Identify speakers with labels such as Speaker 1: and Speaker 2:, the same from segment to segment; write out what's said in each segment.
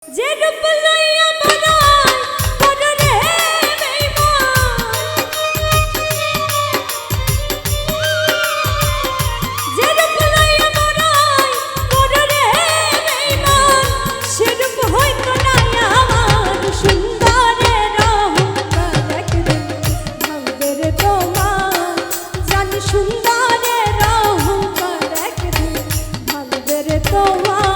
Speaker 1: যে রূপ লইয়া মরাই কররে বেঈমান, যে রূপ লইয়া মরাই কররে বেঈমান, সে রূপ হয়তো নাই আমার সুন্দরের অহংকার একদিন ভাঙবে রে তোমার, জানি সুন্দরের অহংকার একদিন ভাঙবে রে তোমার।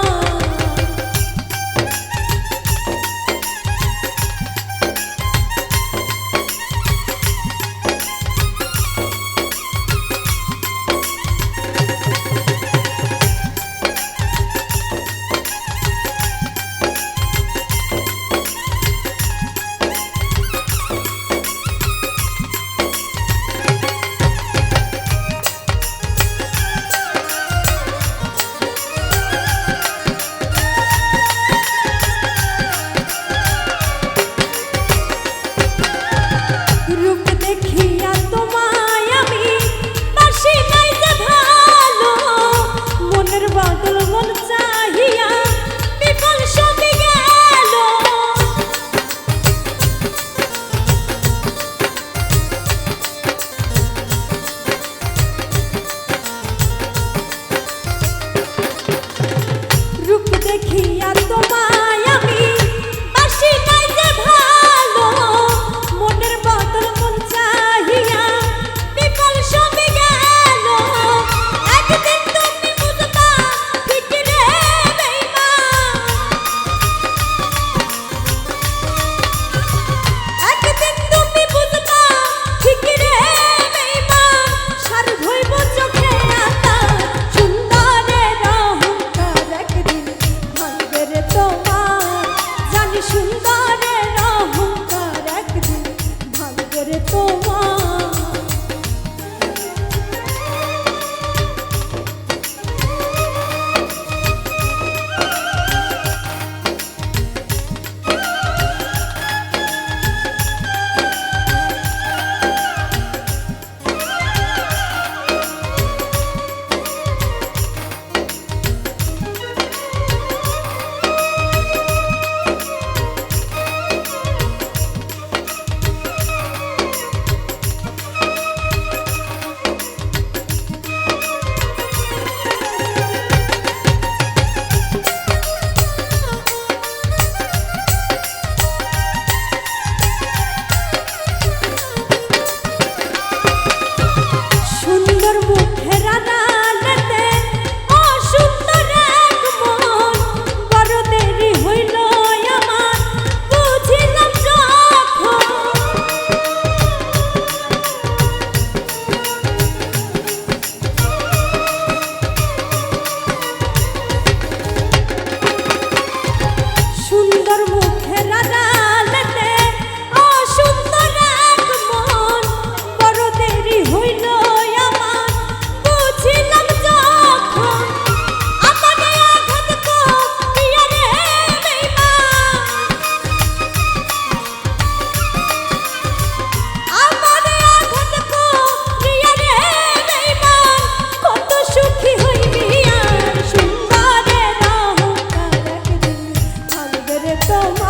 Speaker 1: দেখিয়া তোমায় আমি বাসি নাই যে ভালো, মনের বদল মন চাহিয়া বিফল সবে গেল। একদিন তুমি বুঝবা ঠিক রে বেঈমান, একদিন তুমি বুঝবা ঠিক রে বেঈমান, সার হইব চোখে আতা সুন্দরের অহংকার একদিন ভাঙবে রে তোমার, জানি সুন্দরের অহংকার একদিন ভাঙবে রে তোমার। সুন্দর মুখের আড়ালেতে অসুন্দর এক মন, বড় দেরি হইল আমার বুঝিলাম যখন। সুন্দর মুখের আড়ালেতে অসুন্দর এক মন, বড় দেরি হইল আমার বুঝিলাম যখন। আমারে আঘাত করিয়া রে বেঈমান, আমারে আঘাত করিয়া রে বেঈমান, কত সুখী হইবি আর সুন্দরের অহংকার একদিন ভাঙবে রে তোমার।